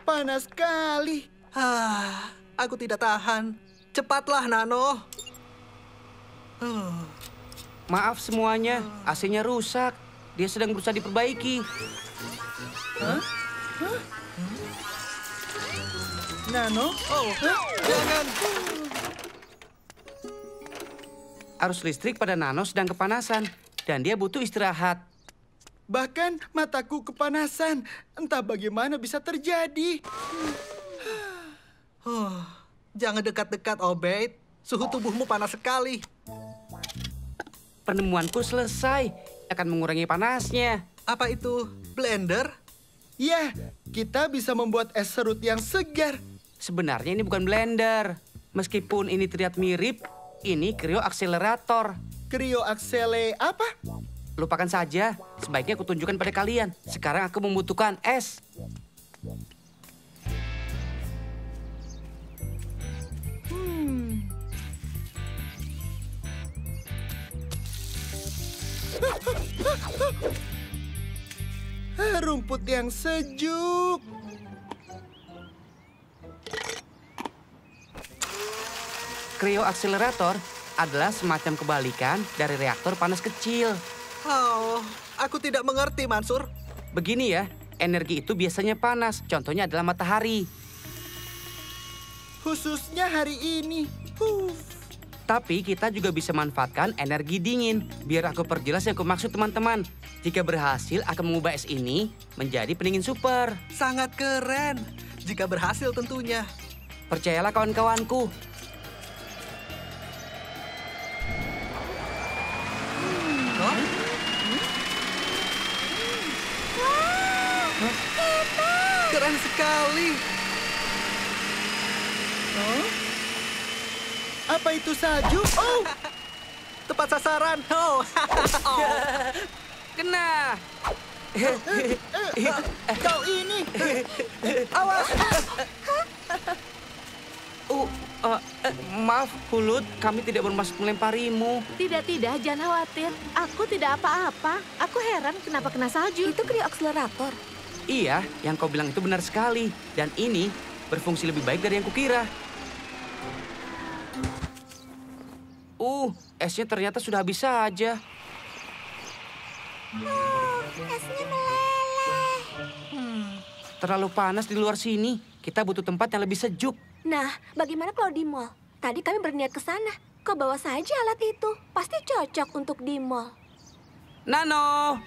A: panas sekali.
F: Aku tidak tahan. Cepatlah, Nano.
C: Maaf semuanya, AC-nya rusak. Dia sedang berusaha diperbaiki.
A: Nano?
F: Jangan.
C: Arus listrik pada Nano sedang kepanasan, dan dia butuh istirahat.
A: Bahkan mataku kepanasan. Entah bagaimana bisa terjadi.
F: Jangan dekat-dekat, Obeid. Suhu tubuhmu panas sekali.
C: Penemuanku selesai. Akan mengurangi panasnya.
F: Apa itu? Blender?
A: Ya, kita bisa membuat es serut yang segar.
C: Sebenarnya ini bukan blender. Meskipun ini terlihat mirip, ini krioakselerator.
A: Krioaksele apa?
C: Lupakan saja. Sebaiknya aku tunjukkan pada kalian. Sekarang aku membutuhkan es.
A: Rumput yang sejuk.
C: Krioakselerator adalah semacam kebalikan dari reaktor panas kecil.
F: Aku tidak mengerti, Mansur.
C: Begini ya, energi itu biasanya panas. Contohnya adalah matahari.
A: Khususnya hari ini.
C: Tapi kita juga bisa manfaatkan energi dingin. Biar aku perjelas yang aku maksud teman-teman. Jika berhasil akan mengubah es ini menjadi pendingin super.
F: Sangat keren. Jika berhasil tentunya.
C: Percayalah kawan-kawanku.
F: Keren sekali.
A: Apa itu salju?
F: Tepat sasaran.
C: Kena.
A: Kau ini.
F: Awas.
C: Maaf, Hulut. Kami tidak bermaksud melemparimu.
L: Tidak, jangan khawatir. Aku tidak apa-apa. Aku heran kenapa kena salju.
D: Itu krioakselerator.
C: Iya, yang kau bilang itu benar sekali. Dan ini berfungsi lebih baik dari yang kukira. Esnya ternyata sudah habis saja.
D: Esnya meleleh.
C: Terlalu panas di luar sini. Kita butuh tempat yang lebih sejuk.
D: Nah, bagaimana kalau di mall? Tadi kami berniat ke sana. Kau bawa saja alat itu. Pasti cocok untuk di mall.
C: Nano!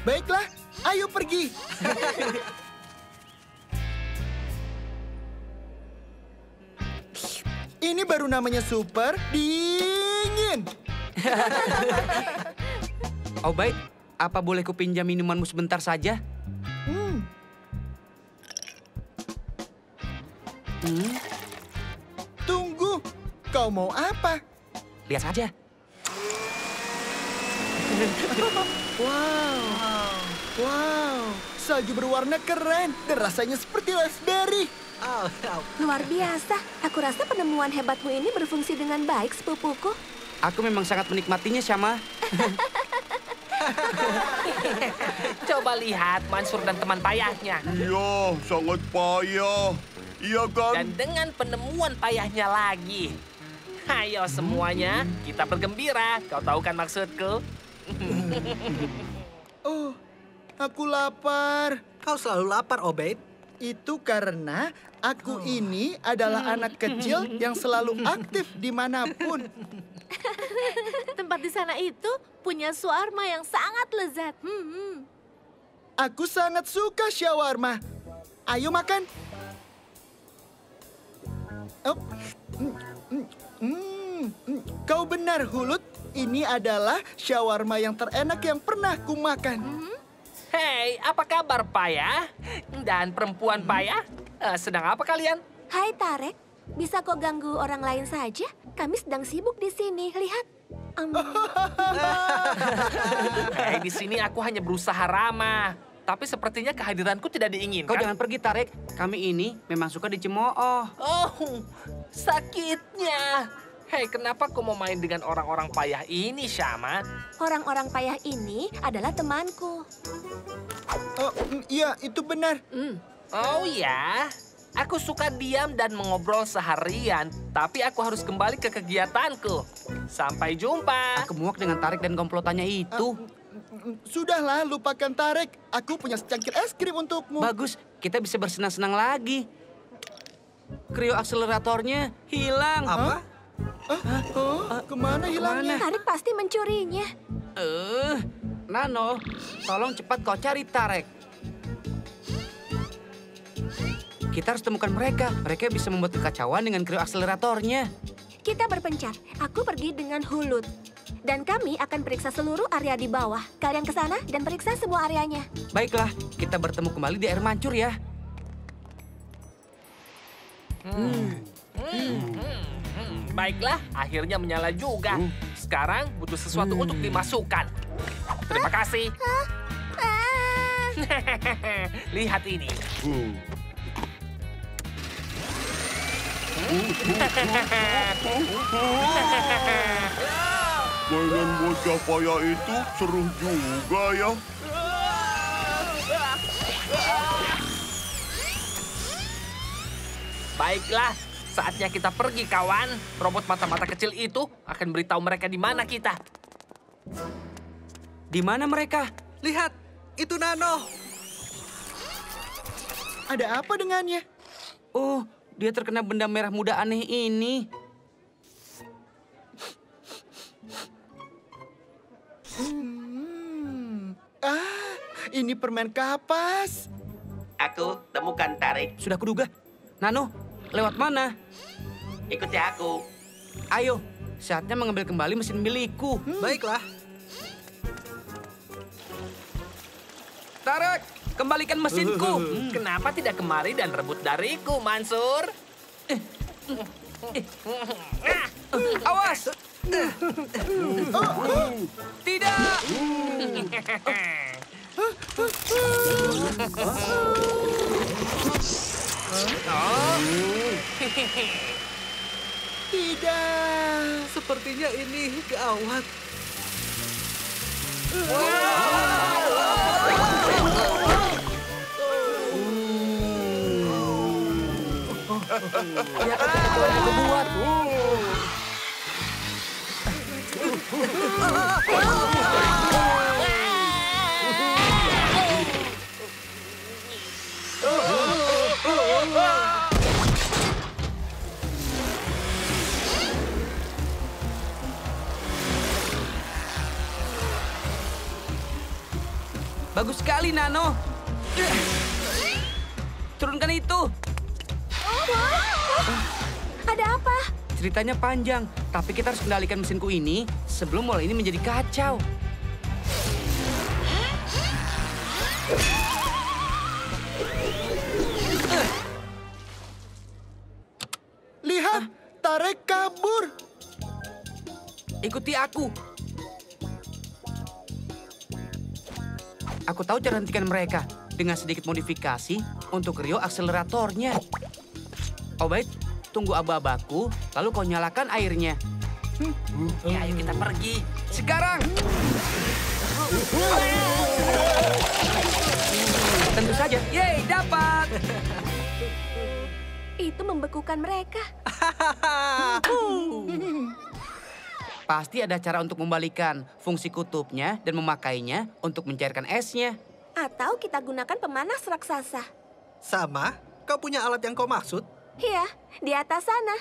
A: Baiklah, ayo pergi. Ini baru namanya super dingin.
C: Obaid, apa boleh kupinjam minumanmu sebentar saja?
A: Tunggu, kau mau apa?
C: Lihat saja.
A: Wow, salju berwarna keren dan rasanya seperti raspberry.
D: Luar biasa. Aku rasa penemuan hebatmu ini berfungsi dengan baik, sepupuku.
C: Aku memang sangat menikmatinya, Syama.
M: Coba lihat Mansur dan teman payahnya.
B: Iya, sangat payah. Iya kan?
M: Dan dengan penemuan payahnya lagi. Ayo semuanya, kita bergembira. Kau tahu kan maksudku?
A: Aku lapar.
F: Kau selalu lapar, Obeid.
A: Itu karena aku ini adalah anak kecil yang selalu aktif dimanapun.
L: Tempat di sana itu punya shawarma yang sangat lezat.
A: Aku sangat suka shawarma. Ayo makan. Kau benar, Hulut. Ini adalah shawarma yang terenak yang pernah kumakan.
M: Hei, apa kabar Payah? Dan perempuan Payah? Sedang apa kalian?
D: Hai Tarek, bisa kau ganggu orang lain saja? Kami sedang sibuk di sini. Lihat.
M: Hei, di sini aku hanya berusaha ramah. Tapi sepertinya kehadiranku tidak diinginkan.
C: Kau jangan pergi, Tarek. Kami ini memang suka dicemooh.
M: Oh, sakitnya. Hei, kenapa kau mau main dengan orang-orang payah ini, Syama?
D: Orang-orang payah ini adalah temanku.
A: Oh, iya, itu benar.
M: Oh ya, aku suka diam dan mengobrol seharian, tapi aku harus kembali ke kegiatanku. Sampai jumpa.
C: Aku muak dengan Tarik dan komplotannya itu.
A: Sudahlah, lupakan Tarik. Aku punya secangkir es krim untukmu.
C: Bagus, kita bisa bersenang-senang lagi. Cryo akseleratornya hilang.
A: Apa? Kemana hilangnya?
D: Tarik pasti mencurinya.
C: Nano, tolong cepat kau cari Tarik. Kita harus temukan mereka. Mereka bisa membuat kekacauan dengan cryo akseleratornya.
D: Kita berpencar. Aku pergi dengan Hulut. Dan kami akan periksa seluruh area di bawah. Kalian ke sana dan periksa semua areanya.
C: Baiklah, kita bertemu kembali di air mancur ya.
M: Baiklah, akhirnya menyala juga. Sekarang butuh sesuatu untuk dimasukkan. Terima kasih. Lihat ini.
B: Mainan bocah payah itu seru juga ya.
M: Baiklah, saatnya kita pergi, kawan. Robot mata-mata kecil itu akan beritahu mereka di mana kita.
C: Di mana mereka?
F: Lihat, itu Nano.
A: Ada apa dengannya?
C: Oh, dia terkena benda merah muda aneh ini.
A: Ini permen kapas.
J: Aku temukan Tarik.
C: Sudah kuduga. Nano, lewat mana?
J: Ikuti aku.
C: Ayo, saatnya mengambil kembali mesin milikku.
F: Baiklah.
C: Tarik, kembalikan mesinku.
M: Kenapa tidak kemari dan rebut dariku, Mansur?
C: Awas! Tidak!
A: Tidak.
F: Sepertinya ini gawat.
C: Ya kan kita boleh buat. Bagus sekali, Nano. Turunkan itu.
D: Ada apa?
C: Ceritanya panjang, tapi kita harus kendalikan mesinku ini sebelum mall ini menjadi kacau.
A: Lihat, Tarik kabur.
C: Ikuti aku. Aku tahu cara hentikan mereka dengan sedikit modifikasi untuk cryo akseleratornya. Oh baik, tunggu aba-abaku, lalu kau nyalakan airnya.
M: Ya, ayo kita pergi.
C: Sekarang! Tentu saja. Yeay, dapat!
D: Itu membekukan mereka.
C: Pasti ada cara untuk membalikan fungsi kutubnya dan memakainya untuk mencairkan esnya.
D: Atau kita gunakan pemanas raksasa.
F: Sama? Kau punya alat yang kau maksud?
D: Iya, di atas sana.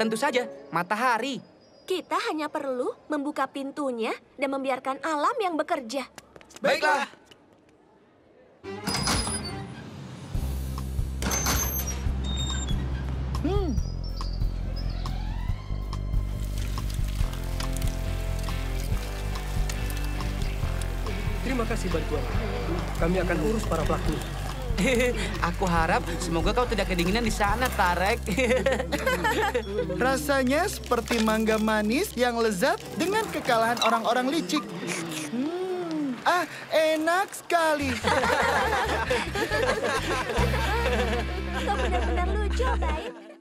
C: Tentu saja, matahari.
D: Kita hanya perlu membuka pintunya dan membiarkan alam yang bekerja.
C: Baiklah.
E: Terima kasih bantuan. Kami akan urus para pelaku.
C: Aku harap semoga kau tidak kedinginan di sana, Tarik.
A: Rasanya seperti mangga manis yang lezat dengan kekalahan orang-orang licik. Enak sekali.
D: Kau benar-benar lucu, baik.